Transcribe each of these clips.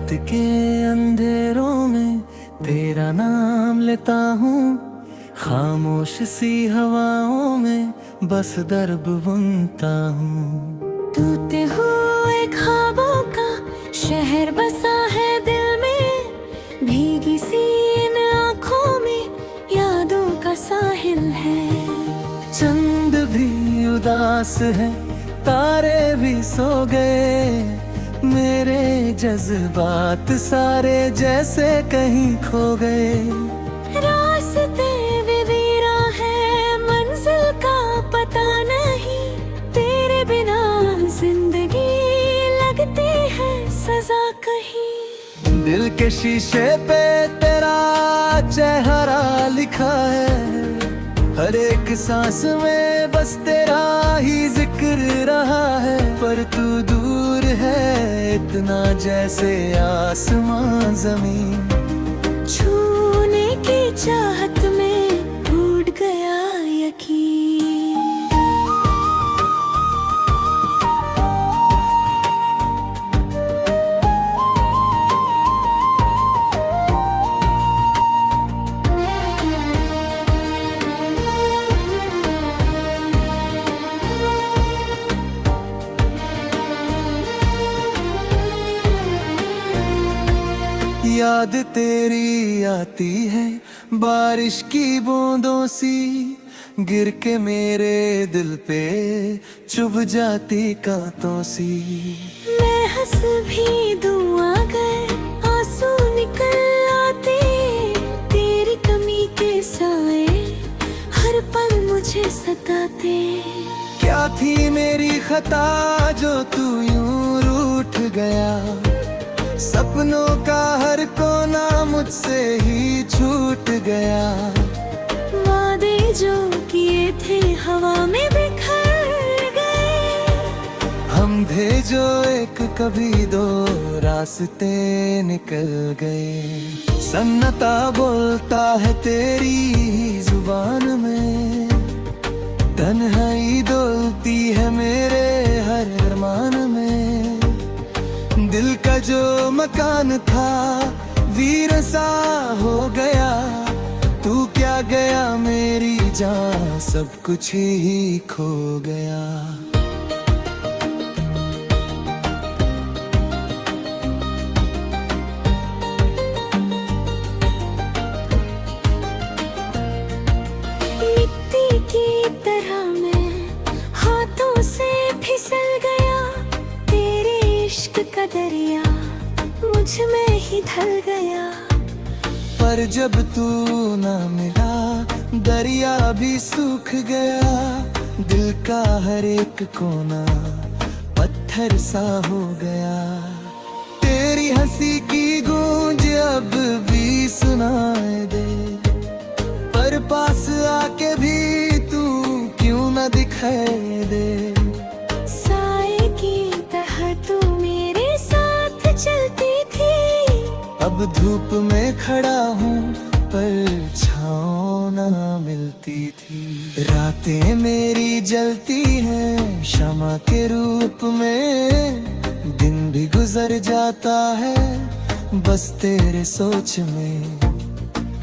रात के अंधेरों में तेरा नाम लेता हूँ, खामोश सी हवाओं में बस दर्द बुनता हूँ। टूटे हुए ख्वाबों का शहर बसा है दिल में, भीगी सी इन आँखों में यादों का साहिल है। चंद भी उदास है, तारे भी सो गए, मेरे जज्बात सारे जैसे कहीं खो गए। रास्ते वीरा है, मंजिल का पता नहीं, तेरे बिना जिंदगी लगती है सजा कहीं। दिल के शीशे पे तेरा चेहरा लिखा है, हर एक सांस में बस तेरा ही जिक्र रहा है। पर तू दूर है इतना जैसे आसमां जमीन, छूने की चाहत में टूट गया यकीन। याद तेरी आती है बारिश की बूंदों सी, गिर के मेरे दिल पे चुभ जाती कांटों सी। मैं हंस भी दूँ अगर आंसू निकल आते, तेरी कमी के साए हर पल मुझे सताते। क्या थी मेरी खता जो तू यूं रूठ गया, सपनों का हर कोना मुझसे ही छूट गया। वादे जो किए थे हवा में बिखर गए, हम थे जो एक कभी दो रास्ते निकल गए। सन्नाटा बोलता है तेरी ही जुबान में, तन्हाई डोलती है मेरे हर अरमान में। दिल का जो मकान था वीर सा हो गया, तू क्या गया मेरी जान सब कुछ ही खो गया। मिट्टी की तरह मैं हाथों से फिसल गया, तेरे इश्क का दरिया मुझ में ही ढल गया। पर जब तू ना मिला दरिया भी सूख गया, दिल का हर एक कोना पत्थर सा हो गया। तेरी हंसी की गूंज अब भी सुनाए दे, पर पास आके भी तू क्यों ना दिखाई दे। साए की तरह तू मेरे साथ चलती थी, अब धूप में खड़ा हूँ पर छाँव ना मिलती थी। रातें मेरी जलती हैं शमा के रूप में, दिन भी गुजर जाता है बस तेरे सोच में।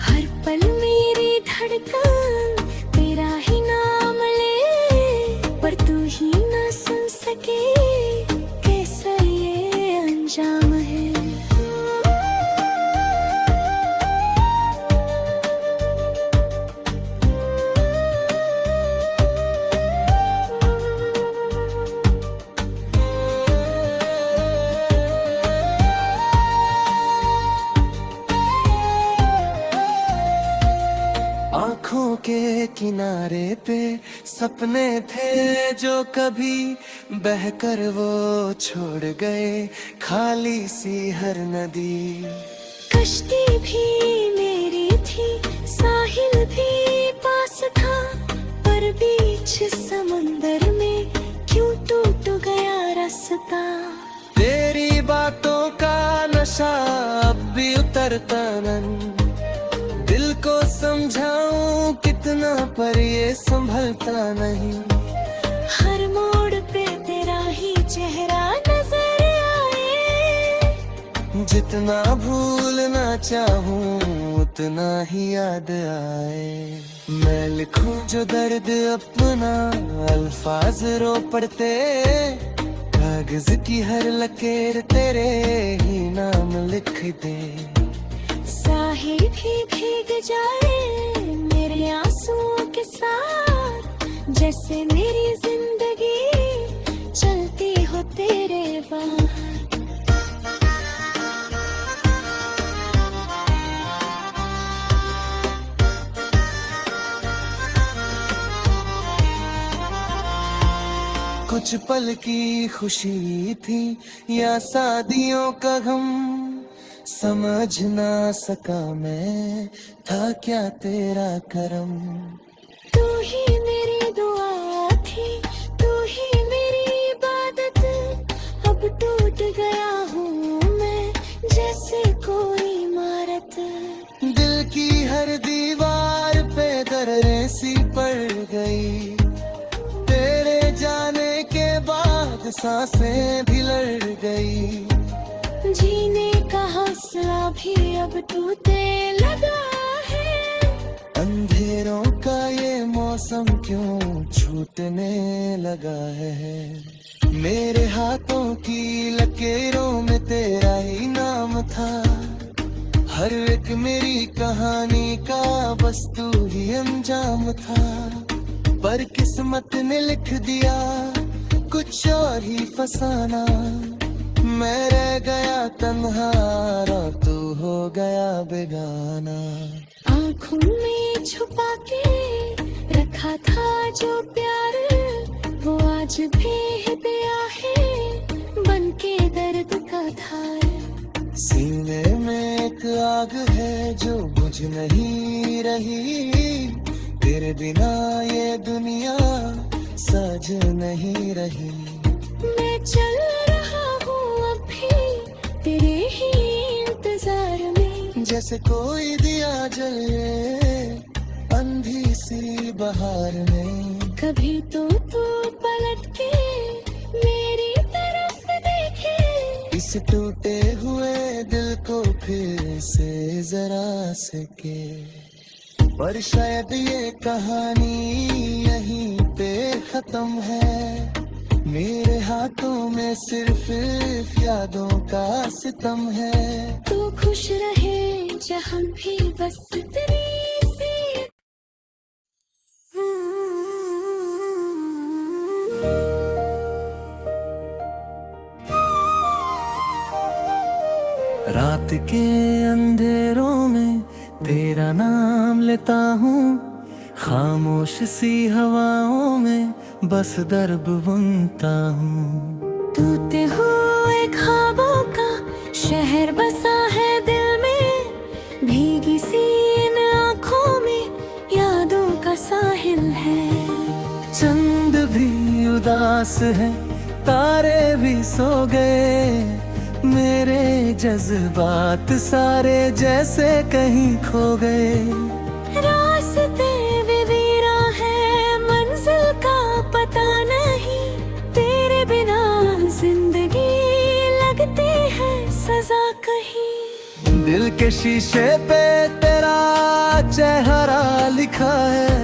हर पल मेरी धड़कन तेरा ही नाम ले, पर तू ही ना सुन सके कैसा ये अंजाम है। आँखों के किनारे पे सपने थे जो कभी बहकर वो छोड़ गए खाली सी हर नदी। कश्ती भी मेरी थी, साहिल भी पास था, पर बीच समंदर में क्यों टूट गया रास्ता। तेरी बातों का नशा अब भी उतरता नहीं, दिल को समझाऊं कितना पर ये संभलता नहीं। हर मोड़ पे तेरा ही चेहरा नजर आए, जितना भूलना चाहूं उतना ही याद आए। मैं लिखूं जो दर्द अपना अल्फाज रो पड़ते, कागज की हर लकीर तेरे ही नाम लिख दे। साहिल भी भीग जाए मेरे आंसुओं के साथ, जैसे मेरी जिंदगी चलती हो तेरे बाद। कुछ पल की खुशी थी या शादियों का गम, समझ ना सका मैं था क्या तेरा करम। तू ही मेरी दुआ थी, तू ही मेरी इबादत, अब टूट गया हूँ मैं जैसे कोई इमारत। दिल की हर दीवार पे दर्रें सी पड़ गई, तेरे जाने के बाद सांसें भी लड़ गई। जीने का हौसला भी अब टूटने लगा है। अंधेरों का ये मौसम क्यों छूटने लगा है। मेरे हाथों की लकीरों में तेरा ही नाम था, हर एक मेरी कहानी का बस तू ही अंजाम था। पर किस्मत ने लिख दिया कुछ और ही फसाना, मैं रह गया तन्हा और तू हो गया बेगाना। आँखों में छुपा के रखा था जो प्यार, वो आज भी दिया है बन के दर्द का धार। सीने में एक आग है जो बुझ नहीं रही, तेरे बिना ये दुनिया सज नहीं रही। मैं चल रहा हूँ अब भी तेरे ही इंतजार में, जैसे कोई दिया जले अंधी सी बहार में। कभी तो तू पलट के मेरी तरफ देखे, इस टूटे हुए दिल को फिर से जरा सके। पर शायद ये कहानी यहीं पे खत्म है, मेरे हाथों में सिर्फ यादों का सितम है। तू खुश रहे जहाँ भी बस तेरी सी। रात के अंधेरों में तेरा नाम लेता हूँ, खामोश सी हवाओं में बस दर्द बुनता हूँ। टूटे हुए ख्वाबों का शहर बसा है दिल में, भीगी सी इन आँखों में यादों का साहिल है। चंद भी उदास है, तारे भी सो गए, मेरे जज्बात सारे जैसे कहीं खो गए। रास्ते भी वीरा है, मंजिल का पता नहीं, तेरे बिना जिंदगी लगती है सजा कहीं। दिल के शीशे पे तेरा चेहरा लिखा है,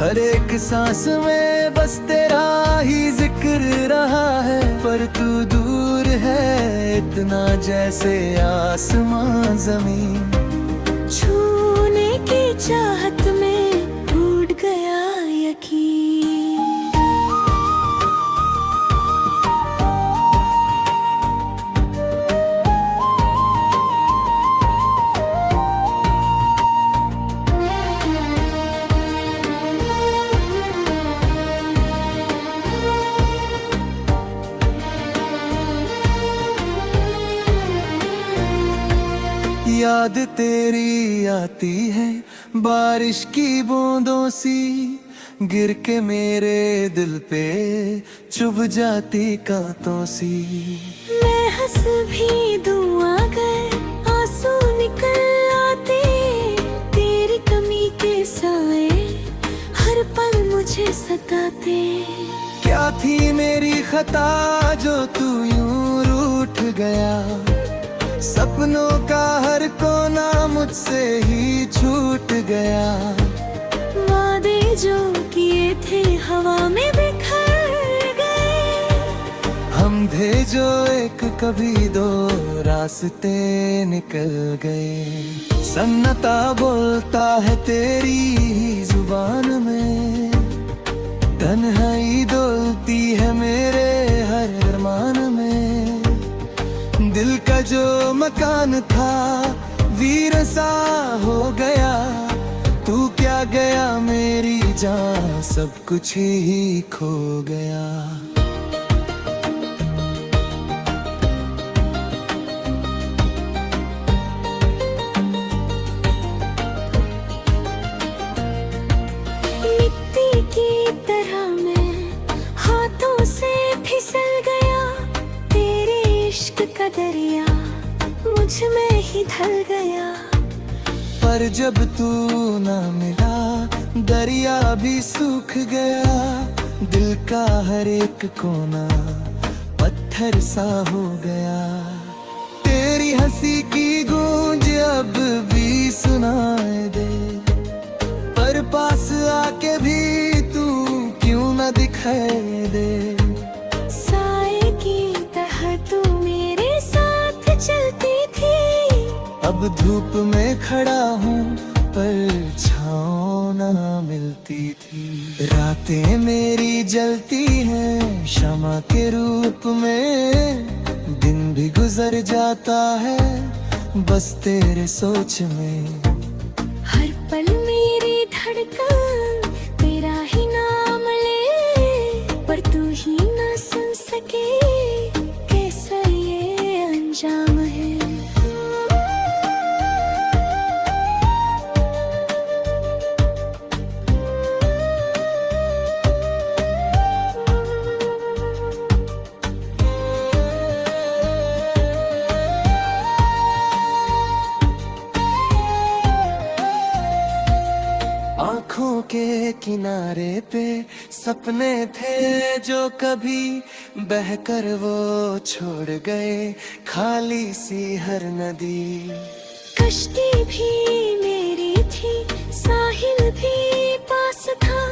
हर एक सांस में बस तेरा ही जिक्र रहा है। पर तू दूर है इतना जैसे आसमां जमीन, छूने की चाहत में टूट गया यकीन। याद तेरी आती है बारिश की बूंदों सी, गिर के मेरे दिल पे चुभ जाती कांटों सी। मैं हंस भी दूँ अगर आंसू निकल आते, तेरी कमी के साए हर पल मुझे सताते। क्या थी मेरी खता जो तू यूं रूठ गया, सपनों का हर कोना मुझसे ही छूट गया। वादे जो किए थे हवा में बिखर गए। हम थे जो एक कभी दो रास्ते निकल गए। सन्नाटा बोलता है तेरी ही जुबान में, तन्हाई डोलती है मेरे हर अरमान में। दिल का जो मकान था वीर सा हो गया। तू क्या गया मेरी जान, सब कुछ ही खो गया। मिट्टी की तरह मैं हाथों से फिसल गया। तेरे इश्क का दरिया मुझ में ही ढल गया। पर जब तू ना मिला दरिया भी सूख गया। दिल का हर एक कोना पत्थर सा हो गया। तेरी हंसी की गूंज अब भी सुनाए दे, पर पास आके भी तू क्यों ना दिखाई दे। साए की तरह तू मेरे साथ चलती थी। अब धूप में खड़ा हूँ पर छाँव ना मिलती थी। रातें मेरी जलती हैं शमा के रूप में। दिन भी गुजर जाता है बस तेरे सोच में। हर पल मेरी धड़कन तेरा ही नाम ले, पर तू ही ना सुन सके कैसा ये अंजाम है। आँखों के किनारे पे सपने थे जो कभी बहकर वो छोड़ गए खाली सी हर नदी। कश्ती भी मेरी थी, साहिल भी पास था,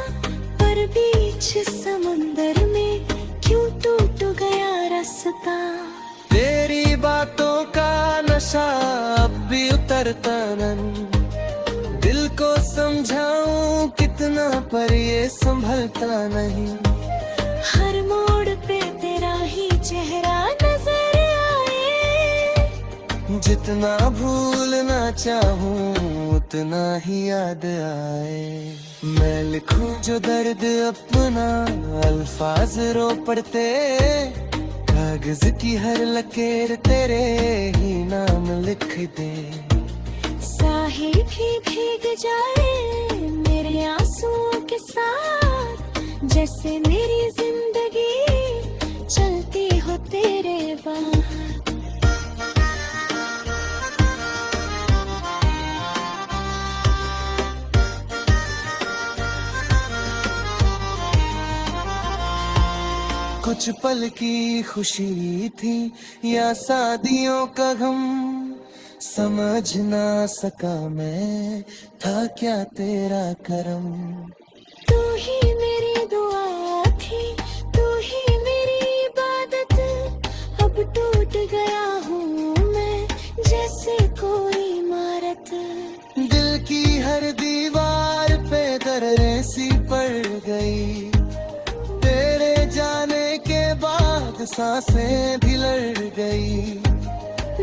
पर बीच समंदर में क्यों टूट गया रास्ता। तेरी बातों का नशा अब भी उतरता नहीं। दिल को समझाऊं कितना पर ये संभलता नहीं। हर मोड़ पे तेरा ही चेहरा नजर आए। जितना भूलना चाहूं उतना ही याद आए। मैं लिखूं जो दर्द अपना अल्फाज रो पड़ते। कागज की हर लकीर तेरे ही नाम लिख दे। साहिल भी भीग जाए मेरे आंसुओं के साथ, जैसे मेरी जिंदगी चलती हो तेरे बाद। कुछ पल की खुशी थी या शादियों का गम, समझ ना सका मैं था क्या तेरा करम। तू ही मेरी दुआ थी, तू ही मेरी इबादत। अब टूट गया हूँ मैं जैसे कोई इमारत। दिल की हर दीवार पे दर्रें सी पड़ गई। तेरे जाने के बाद सांसें भी लड़ गई।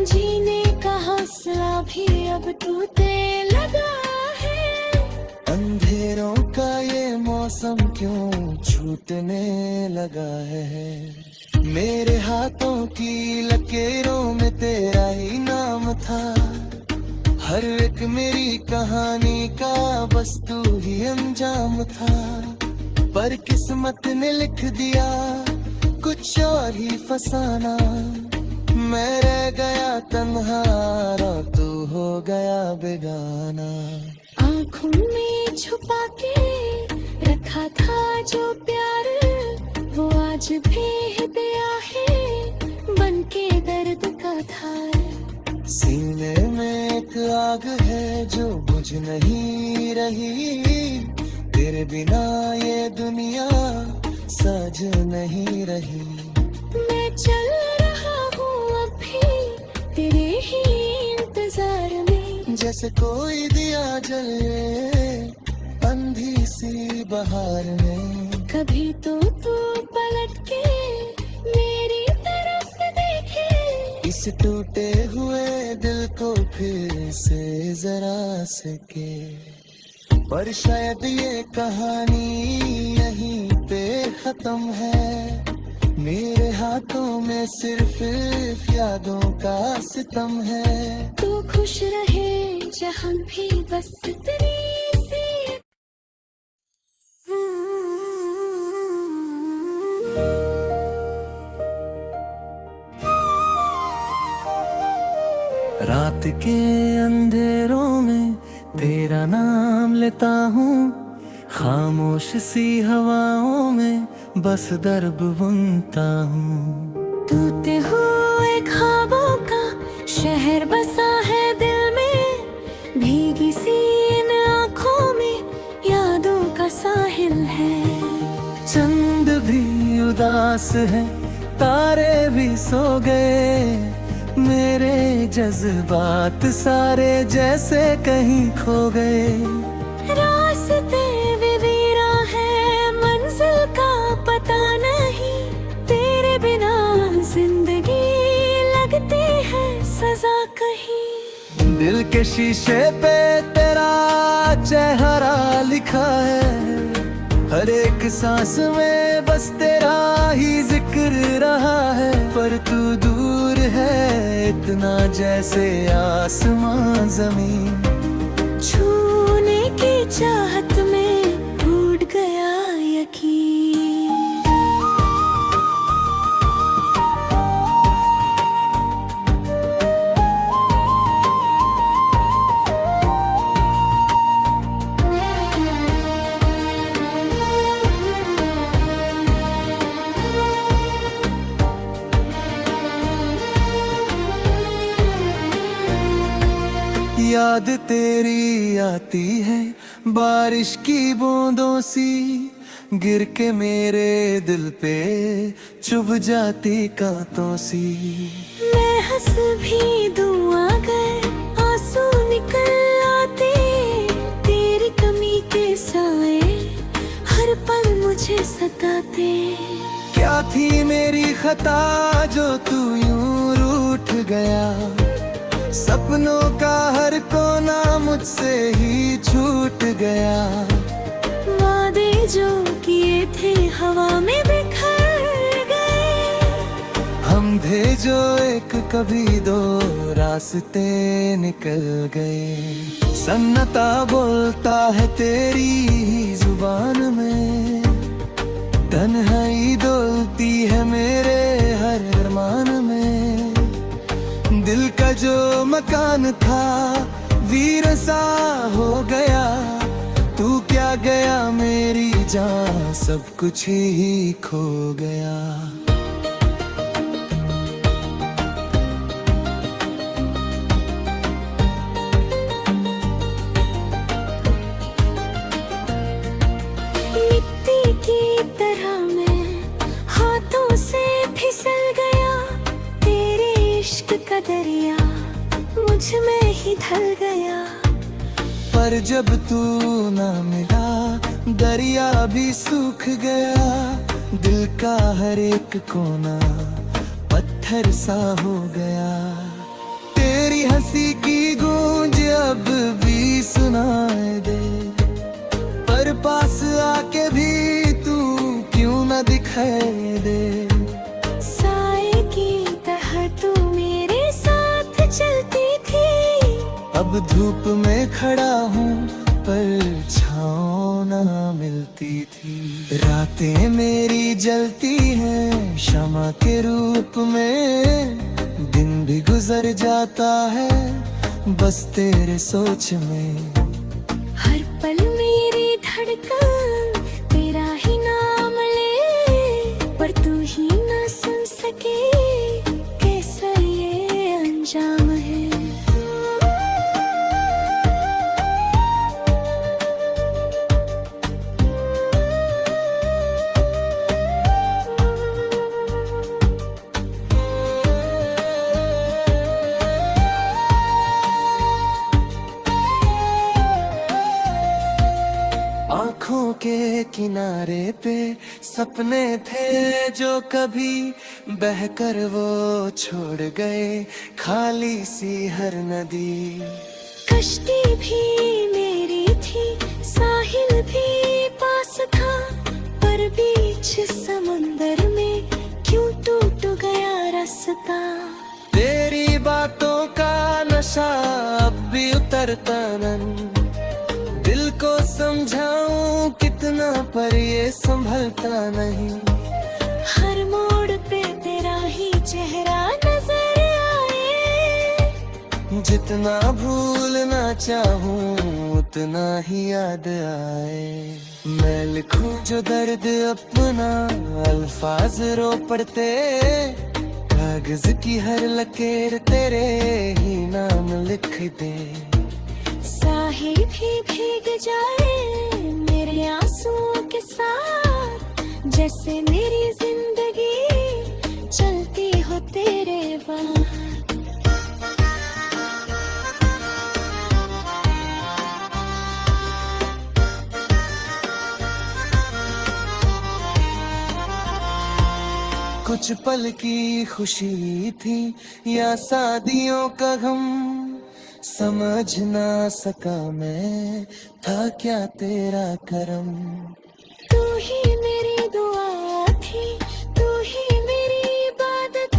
जीने का हौसला भी अब टूटने लगा है। अंधेरों का ये मौसम क्यों छूटने लगा है। मेरे हाथों की लकीरों में तेरा ही नाम था। हर एक मेरी कहानी का बस तू ही अंजाम था। पर किस्मत ने लिख दिया कुछ और ही फसाना। मैं रह गया तन्हा और तू हो गया बेगाना। आँखों में छुपा के रखा था जो प्यार, वो आज भेद दिया है बनके दर्द का धार। सीने में एक आग है जो बुझ नहीं रही, तेरे बिना ये दुनिया सज नहीं रही। मैं चल रहा हूँ अभी तेरे ही इंतजार में, जैसे कोई दिया जले अंधी सी बहार में। कभी तो तू पलट के मेरी तरफ देखे, इस टूटे हुए दिल को फिर से जरा सके। पर शायद ये कहानी यहीं पे खत्म है, मेरे हाथों में सिर्फ यादों का सितम है। तू खुश रहे जहाँ भी बस तेरी सी। रात के अंधेरों में तेरा नाम लेता हूँ, खामोश सी हवाओं में बस दर्द बुनता हूँ। टूटे हुए ख्वाबों का शहर बसा है दिल में, भीगी सी इन आँखों में यादों का साहिल है। चंद भी उदास है, तारे भी सो गए, मेरे जज्बात सारे जैसे कहीं खो गए। रास्ते वीरा है, मंजिल का पता नहीं, तेरे बिना जिंदगी लगती है सजा कहीं। दिल के शीशे पे तेरा चेहरा लिखा है, हर एक सांस में बस तेरा ही जिक्र रहा है। पर तू दूर है इतना जैसे आसमां जमीन, छूने की चाहत में टूट गया यकीन। याद तेरी आती है बारिश की बूंदों सी, गिर के मेरे दिल पे चुभ जाती कांटों सी। मैं हंस भी दूँ अगर आंसू निकल आते, तेरी कमी के साए हर पल मुझे सताते। क्या थी मेरी खता जो तू यूं रूठ गया, सपनों का हर कोना मुझसे ही छूट गया। वादे जो किए थे हवा में बिखर गए, हम थे जो एक कभी दो रास्ते निकल गए। सन्नाटा बोलता है तेरी ही जुबान में, तन्हाई डोलती है मेरे हर अरमान में। दिल का जो मकान था वीर सा हो गया, तू क्या गया मेरी जान सब कुछ ही खो गया। मिट्टी की तरह मैं हाथों से फिसल गया, तेरे इश्क का दरिया मुझ में ही ढल गया। पर जब तू ना मिला दरिया भी सूख गया, दिल का हर एक कोना पत्थर सा हो गया। तेरी हंसी की गूंज अब भी सुनाए दे, पर पास आके भी तू क्यों न दिखाई दे। साए की तरह तू मेरे साथ चलती थी, अब धूप में खड़ा हूँ पर छाँव ना मिलती थी। रातें मेरी जलती हैं शमा के रूप में, दिन भी गुजर जाता है बस तेरे सोच में। हर पल मेरी धड़कन तेरा ही नाम ले, पर तू ही ना सुन सके कैसा ये अंजाम है। आंखों के किनारे पे सपने थे जो कभी बहकर वो छोड़ गए, खाली सी हर नदी। कश्ती भी मेरी थी, साहिल भी पास था, पर बीच समंदर में क्यों टूट गया रास्ता। तेरी बातों का नशा अब भी उतरता नहीं, दिल को समझाऊं कितना पर ये संभलता नहीं। हर मोड़ पे तेरा ही चेहरा नजर आए, जितना भूलना चाहूं उतना ही याद आए। मैं लिखूं जो दर्द अपना, अल्फाज रो पड़ते, कागज की हर लकीर तेरे ही नाम लिख दे। साहिल भी भीग जाए मेरे आंसुओं के साथ, जैसे मेरी जिंदगी चलती हो तेरे बाद। कुछ पल की खुशी थी या शादियों का गम, समझ ना सका मैं था क्या तेरा करम। तू ही मेरी दुआ थी, तू ही मेरी इबादत,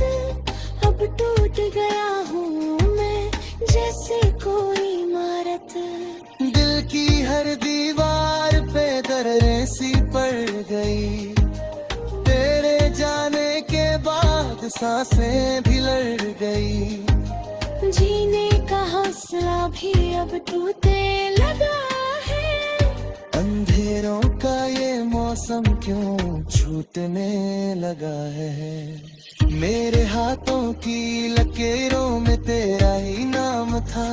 अब टूट गया हूँ मैं जैसे कोई इमारत। दिल की हर दीवार पे दरारें सी पड़ गई, तेरे जाने के बाद सांसें भी लड़ गई। जीने का हौसला भी अब टूटने लगा है, अंधेरों का ये मौसम क्यों छूटने लगा है। मेरे हाथों की लकीरों में तेरा ही नाम था,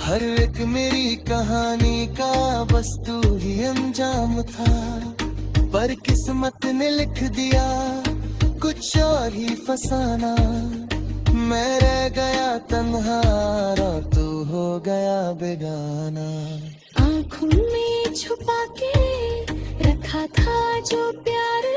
हर एक मेरी कहानी का बस तू ही अंजाम था। पर किस्मत ने लिख दिया कुछ और ही फसाना, मैं रह गया तन्हा और तू हो गया बेगाना। आँखों में छुपा के रखा था जो प्यार,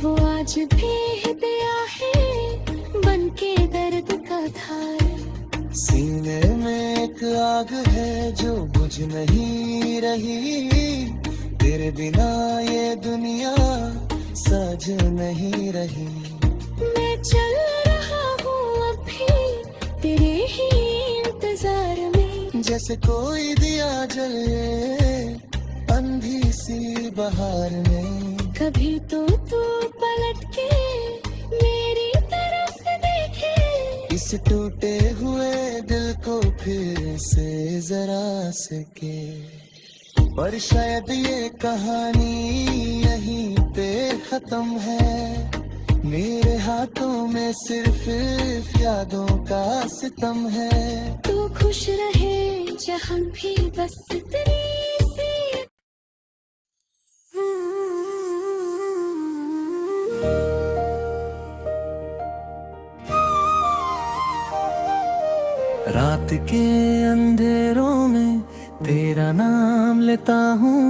वो आज भी दिया है बन के दर्द का धार। सीने में एक आग है जो बुझ नहीं रही, तेरे बिना ये दुनिया सज नहीं रही। मैं चल रहा हूँ अब भी तेरे ही इंतजार में, जैसे कोई दिया जले अंधी सी बहार में। कभी तो तू पलट के मेरी तरफ देखे, इस टूटे हुए दिल को फिर से जरा सके। पर शायद ये कहानी यहीं पे खत्म है, मेरे हाथों में सिर्फ यादों का सितम है। तू खुश रहे जहाँ भी बस इतनी सी। रात के अंधेरों में तेरा नाम लेता हूँ,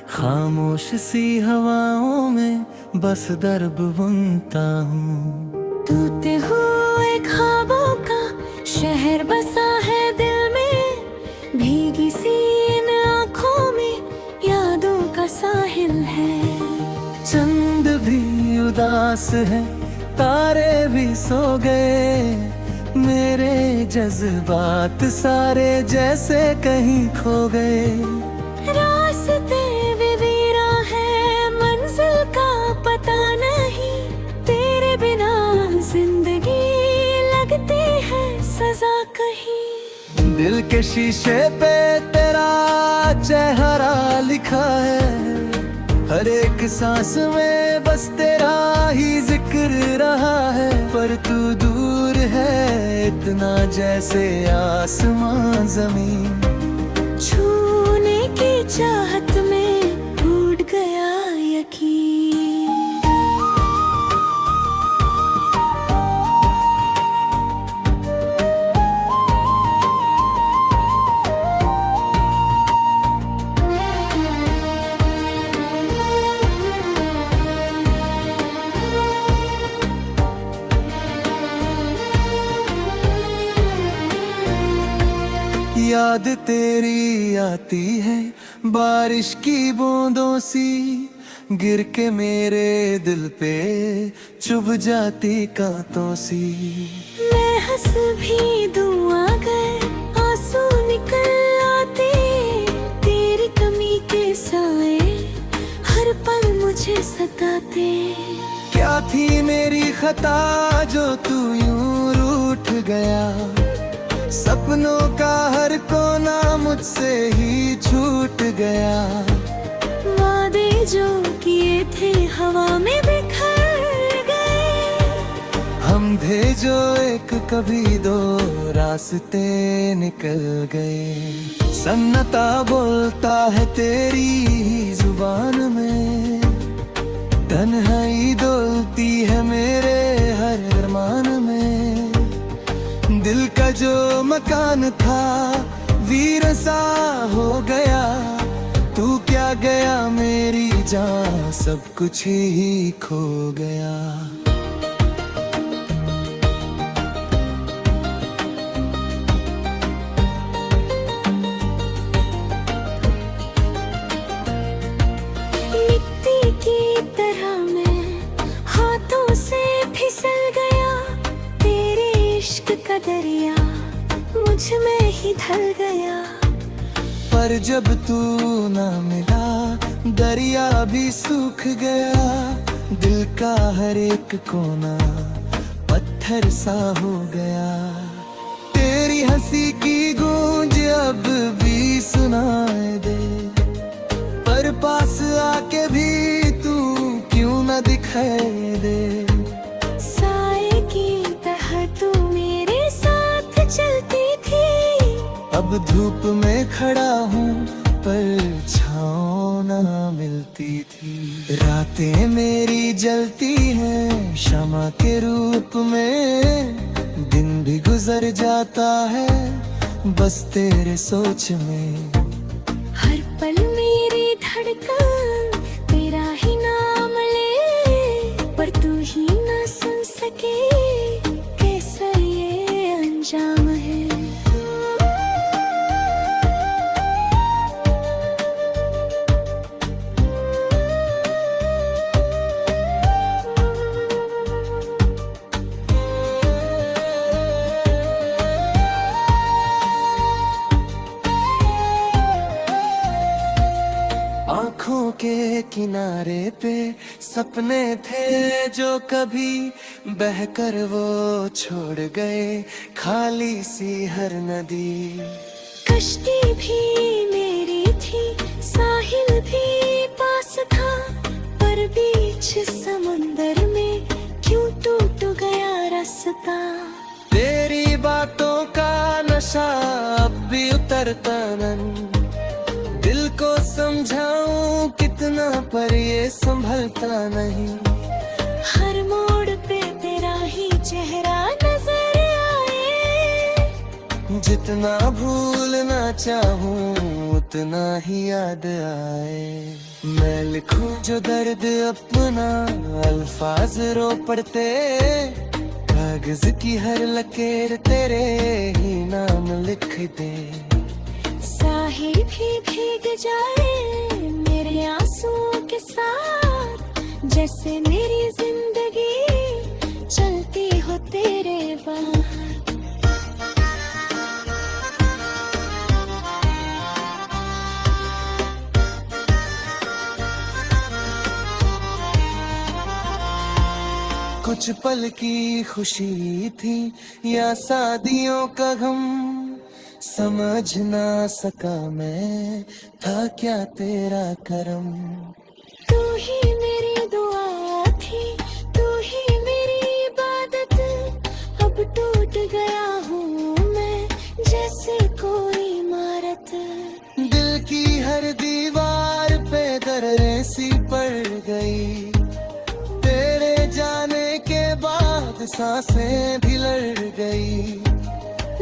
खामोश सी हवाओं में बस दर्द बुनता हूँ। टूटे हुए ख्वाबों का शहर बसा है दिल में, भीगी सी इन आँखों में यादों का साहिल है। चंद भी उदास है, तारे भी सो गए, मेरे जज्बात सारे जैसे कहीं खो गए। रास्ते वीरा है, मंजिल का पता नहीं, तेरे बिना जिंदगी लगती है सजा कहीं। दिल के शीशे पे तेरा चेहरा लिखा है, हर एक सांस में बस तेरा ही जिक्र रहा है। पर तू दूर है इतना जैसे आसमां जमीन, छूने की चाहत में टूट गया यकीन। याद तेरी आती है बारिश की बूंदों सी, गिर के मेरे दिल पे चुभ जाती कांटों सी। मैं हंस भी दूँ अगर आंसू निकल आते, तेरी कमी के साए हर पल मुझे सताते। क्या थी मेरी खता जो तू यूं रूठ गया, सपनों का हर कोना मुझसे ही छूट गया। वादे जो किए थे हवा में बिखर गए, हम थे जो एक कभी दो रास्ते निकल गए। सन्नाटा बोलता है तेरी जुबान में, तन्हाई डोलती है मेरे हर अरमान में। दिल का जो मकान था वीर सा हो गया, तू क्या गया मेरी जान सब कुछ ही खो गया। मिट्टी की तरह मैं हाथों से फिसल गया, तेरे इश्क का दरिया मुझ में ही ढल गया। पर जब तू ना मिला दरिया भी सूख गया, दिल का हर एक कोना पत्थर सा हो गया। तेरी हंसी की गूंज अब भी सुनाए दे, पर पास आके भी तू क्यों ना दिखाई दे। साए की तरह तू मेरे साथ चलती थी, अब धूप में खड़ा हूँ पर छाँव ना मिलती थी। रातें मेरी जलती हैं शमा के रूप में, दिन भी गुजर जाता है बस तेरे सोच में। हर पल मेरी धड़कन तेरा ही नाम ले, पर तू ही ना सुन सके कैसा ये अंजाम है। आँखों के किनारे पे सपने थे जो कभी बहकर वो छोड़ गए खाली सी हर नदी। कश्ती भी मेरी थी साहिल भी पास था, पर बीच समंदर में क्यों टूट गया रास्ता। तेरी बातों का नशा अब भी उतरता नहीं, दिल को समझाऊं कितना पर ये संभलता नहीं। हर मोड़ पे तेरा ही चेहरा नजर आए, जितना भूलना चाहूं उतना ही याद आए। मैं लिखूं जो दर्द अपना अल्फाज रो पड़ते, कागज की हर लकीर तेरे ही नाम लिख दे। साहिल भी भीग जाए मेरे आंसुओं के साथ, जैसे मेरी जिंदगी चलती हो तेरे बाद। कुछ पल की खुशी थी या शादियों का गम, समझ ना सका मैं था क्या तेरा करम। तू ही मेरी दुआ थी, तू ही मेरी इबादत, अब टूट गया हूँ मैं जैसे कोई इमारत। दिल की हर दीवार पे दर्रें सी पड़ गई, तेरे जाने के बाद सांसें भी लड़ गई।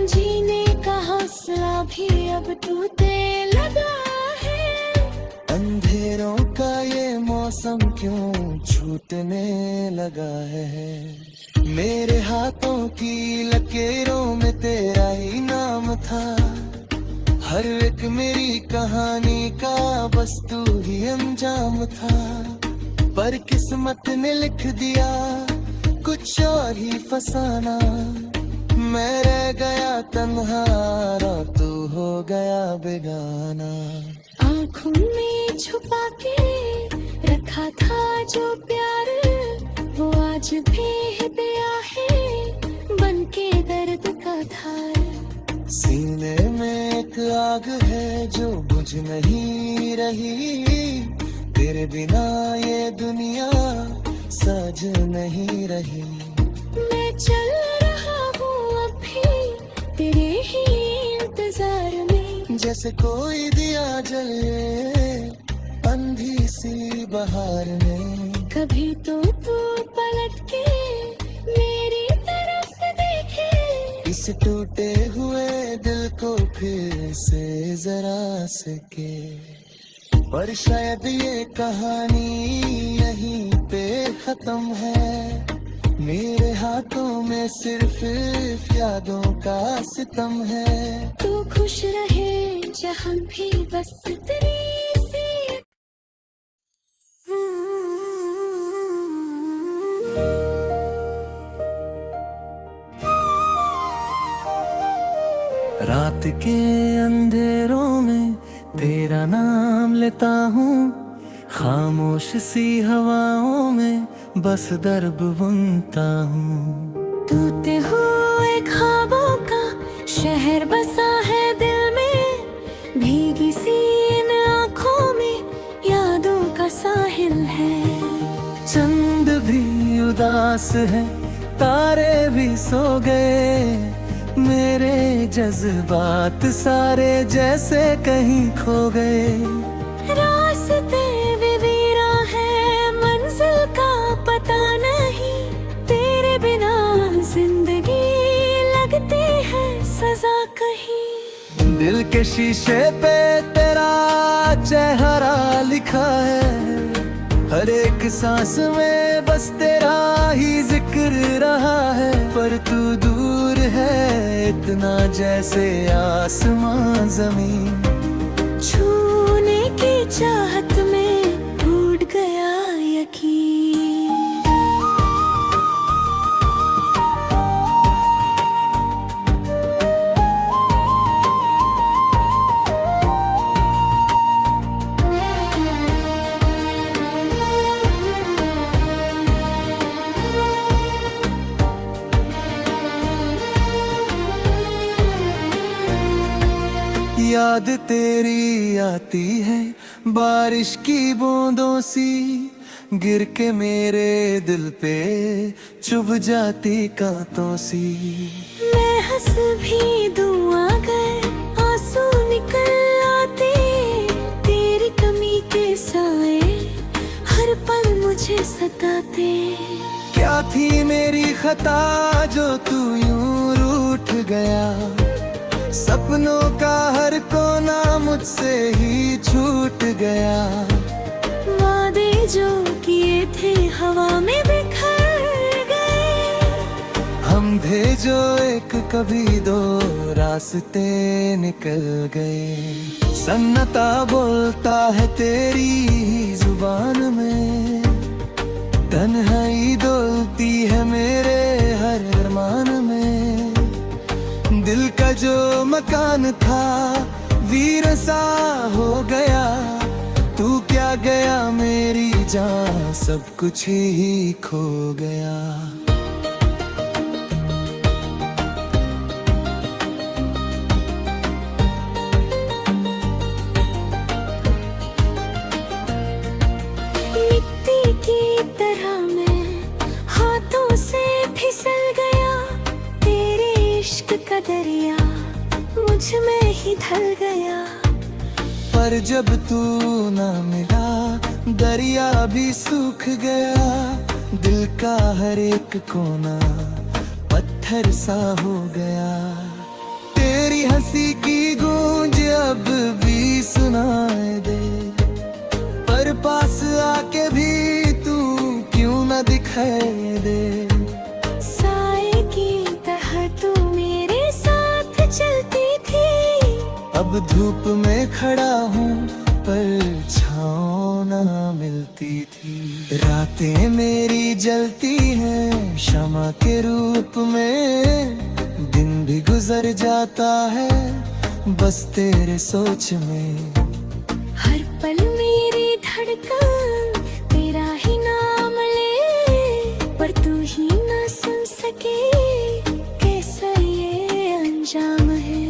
जीने का हौसला भी अब टूटने लगा है, अंधेरों का ये मौसम क्यों छूटने लगा है। मेरे हाथों की लकीरों में तेरा ही नाम था, हर एक मेरी कहानी का बस तू ही अंजाम था, पर किस्मत ने लिख दिया कुछ और ही फसाना। मैं रह गया तन्हा और तू हो गया बेगाना। आँखों में छुपा के रखा था जो प्यार, वो आज भी दिया है बन के दर्द का धार। सीने में एक आग है जो बुझ नहीं रही, तेरे बिना ये दुनिया सज नहीं रही। मैं चल रहा हूँ अभी तेरे ही इंतजार में, जैसे कोई दिया जले अंधी सी बहार में। कभी तो तू पलट के मेरी तरफ देखे, इस टूटे हुए दिल को फिर से जरा सके। पर शायद ये कहानी यहीं पे खत्म है, मेरे हाथों में सिर्फ यादों का सितम है। तू खुश रहे जहाँ भी बस तेरी सी। रात के अंधेरों में तेरा नाम लेता हूँ, खामोश सी हवाओं में बस दर्द बुनता हूँ। टूटे हुए ख्वाबों का शहर बसा है दिल में, भीगी सी इन आँखों में यादों का साहिल है। चंद भी उदास है, तारे भी सो गए, मेरे जज्बात सारे जैसे कहीं खो गए। रास्ते भी वीरा है, मंजिल का पता नहीं, तेरे बिना जिंदगी लगती है सजा कहीं। दिल के शीशे पे तेरा चेहरा लिखा है, हर एक सांस में बस तेरा ही जिक्र रहा है। पर तू दूर है इतना जैसे आसमां जमीन, छूने की चाहत में टूट गया यकीन। याद तेरी आती है बारिश की बूंदों सी, गिर के मेरे दिल पे चुभ जाती कांटों सी। मैं हंस भी दूँ अगर आंसू निकल आते, तेरी कमी के साए हर पल मुझे सताते। क्या थी मेरी खता जो तू यूं रूठ गया, सपनों का हर कोना मुझसे ही छूट गया। वादे जो किए थे हवा में बिखर गए, हम थे जो एक कभी दो रास्ते निकल गए। सन्नाटा बोलता है तेरी ही जुबान में, तन्हाई डोलती है मेरे हर अरमान में। दिल का जो मकान था वीर सा हो गया, तू क्या गया मेरी जान सब कुछ ही खो गया। मिट्टी की तरह मैं हाथों से फिसल गया, तेरे इश्क का दरिया मुझ में ही ढल गया। पर जब तू ना मिला दरिया भी सूख गया, दिल का हर एक कोना पत्थर सा हो गया। तेरी हंसी की गूंज अब भी सुनाए दे, पर पास आके भी तू क्यों न दिखाई दे। साए की तरह तू मेरे साथ चलती थी, अब अब धूप में खड़ा हूँ पर छाँव ना मिलती थी। रातें मेरी जलती हैं शमा के रूप में, दिन भी गुजर जाता है बस तेरे सोच में। हर पल मेरी धड़कन तेरा ही नाम ले, पर तू ही ना सुन सके कैसा ये अंजाम है।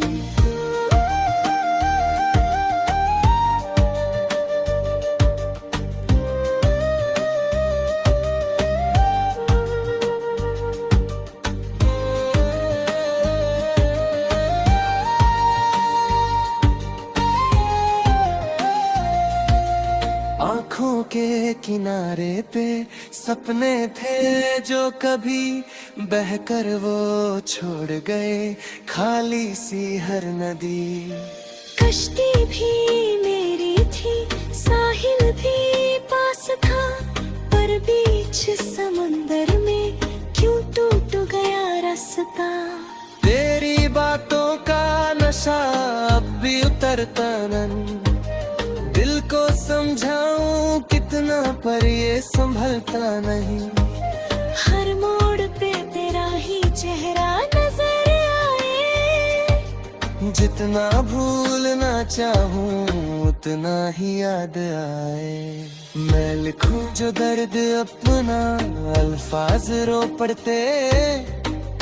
आँखों के किनारे पे सपने थे जो कभी बहकर वो छोड़ गए, खाली सी हर नदी। कश्ती भी मेरी थी, साहिल भी पास था, पर बीच समंदर में क्यों टूट गया रास्ता। तेरी बातों का नशा अब भी उतरता नहीं, दिल को समझाऊं कितना पर ये संभलता नहीं। हर मोड़ पे तेरा ही चेहरा नजर आए, जितना भूलना चाहूं उतना ही याद आए। मैं लिखूं जो दर्द अपना अल्फाज रो पड़ते,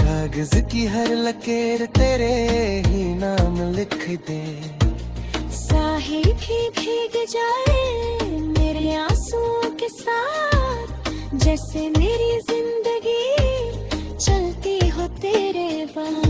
कागज की हर लकीर तेरे ही नाम लिख दे। साहिल भी भीग जाए मेरे आंसुओं के साथ, जैसे मेरी जिंदगी चलती हो तेरे बाद।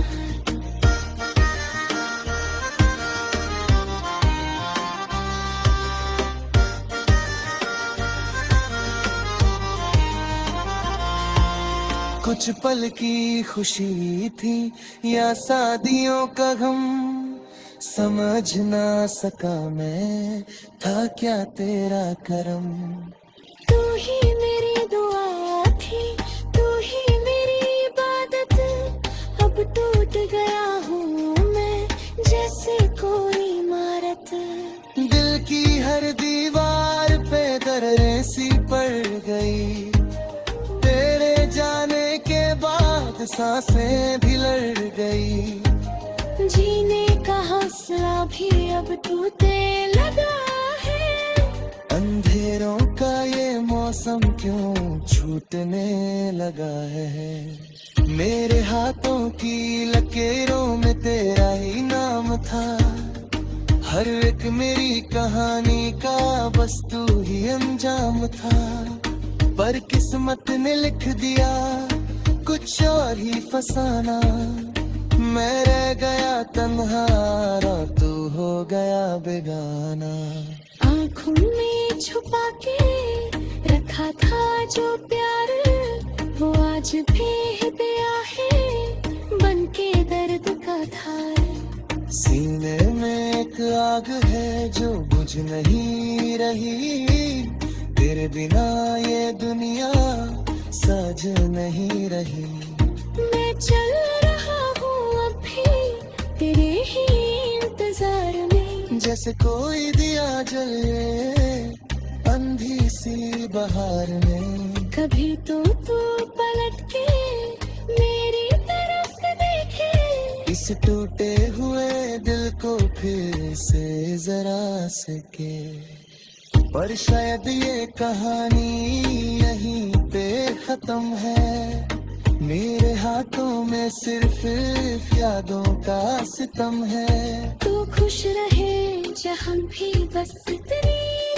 कुछ पल की खुशी थी या शादियों का गम, समझ ना सका मैं था क्या तेरा करम। तू ही मेरी दुआ थी, तू ही मेरी इबादत, अब टूट गया हूँ मैं जैसे कोई इमारत। दिल की हर दीवार पे दर्रें सी पड़ गई, तेरे जाने के बाद सांसें भी लड़ गई। जीने का हौसला भी अब टूटने लगा है, अंधेरों का ये मौसम क्यों छूटने लगा है। मेरे हाथों की लकीरों में तेरा ही नाम था, हर एक मेरी कहानी का बस तू ही अंजाम था। पर किस्मत ने लिख दिया कुछ और ही फसाना, मैं रह गया तन्हा और तू हो गया बेगाना। आँखों में छुपा के रखा था जो प्यार, वो आज बेहिया है बनके दर्द का धार। सीने में एक आग है जो बुझ नहीं रही, तेरे बिना ये दुनिया साझ नहीं रही। मैं चल रहा हूँ अब भी तेरे ही इंतजार में, जैसे कोई दिया जले अंधी सी बहार में। कभी तो तू पलट के मेरी तरफ देखे, इस टूटे हुए दिल को फिर से जरा सके। पर शायद ये कहानी यहीं पे खत्म है, मेरे हाथों में सिर्फ यादों का सितम है। तू खुश रहे जहाँ भी बस तेरी